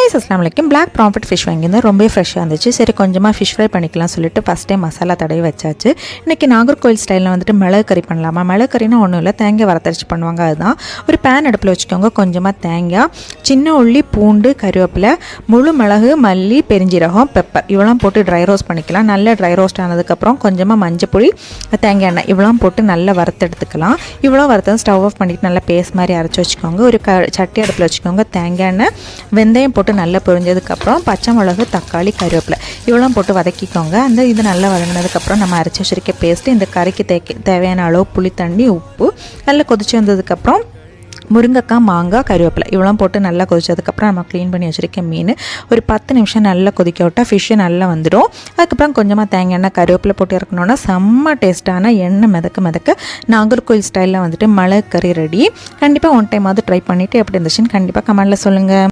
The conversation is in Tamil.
கைஸ் அஸ்ஸலாமு அலைக்கும். பிளாக் ப்ராம்ஃபிட் ஃபிஷ் வாங்கியிருந்தேன். ரொம்ப ஃப்ரெஷ்ஷாக இருந்துச்சு. சரி கொஞ்சமாக ஃபிஷ் ஃப்ரை பண்ணிக்கலாம் சொல்லிட்டு ஃபஸ்ட் டைம் மசாலா தடவி வச்சாச்சு. இன்றைக்கி நாகர்கோவில் ஸ்டைலில் வந்துட்டு மிளகு கறி பண்ணலாமா? மிளகு கறினா ஒன்றும் இல்லை, தேங்காய் வறுத்தரைச்சி பண்ணுவாங்க. அதுதான். ஒரு பேன் அடுப்பில் வச்சுக்கோங்க. கொஞ்சமாக தேங்காய், சின்ன உள்ளி, பூண்டு, கருவேப்பிலை, முழு மிளகு, மல்லி, பெருஞ்சீரகம், பெப்பர் இவெல்லாம் போட்டு ட்ரை ரோஸ்ட் பண்ணிக்கலாம். நல்லா ட்ரை ரோஸ்ட் ஆனதுக்கப்புறம் கொஞ்சமாக மஞ்சப்பொடி, தேங்காய் எண்ணெய் இவ்வளோ போட்டு நல்லா வறுத்தெடுத்துக்கலாம். இவ்வளோ வறுத்தது ஸ்டவ் ஆஃப் பண்ணிவிட்டு நல்லா பேஸ்ட் மாதிரி அரைச்சி வச்சுக்கோங்க. ஒரு சட்டி அடுப்பில் வச்சுக்கோங்க. தேங்காய் எண்ணெய், வெந்தயம் போட்டு நல்லா பொரிஞ்சதுக்கப்புறம் பச்சை மிளகு, தக்காளி, கருவேப்பிலை இவ்வளோ போட்டு வதக்கிக்கோங்க. இது நல்லா வதங்கினதுக்கப்புறம் நம்ம அரைச்சி வச்சிருக்க பேஸ்ட்டு, இந்த கறிக்கு தேவையான அளவு புளி தண்ணி, உப்பு நல்லா கொதிச்சு வந்ததுக்கப்புறம் முருங்கைக்காய், மாங்காய், கருவேப்பிலை இவ்வளோ போட்டு நல்லா கொதிச்சதுக்கப்புறம் நம்ம க்ளீன் பண்ணி வச்சுருக்க மீன் ஒரு 10 நிமிஷம் நல்லா கொதிக்க விட்டால் ஃபிஷ்ஷு நல்லா வந்துடும். அதுக்கப்புறம் கொஞ்சமாக தேங்காய் எண்ணெய், கருவேப்பிலை போட்டு இறக்கணுன்னா செம்ம டேஸ்ட்டான எண்ணெய் மிதக்க நாகர்கோவில் ஸ்டைலில் வந்துட்டு மிளகு கறி ரெடி. கண்டிப்பாக ஒன் டைம் ட்ரை பண்ணிவிட்டு எப்படி இருந்துச்சுன்னு கண்டிப்பாக கமெண்டில் சொல்லுங்கள்.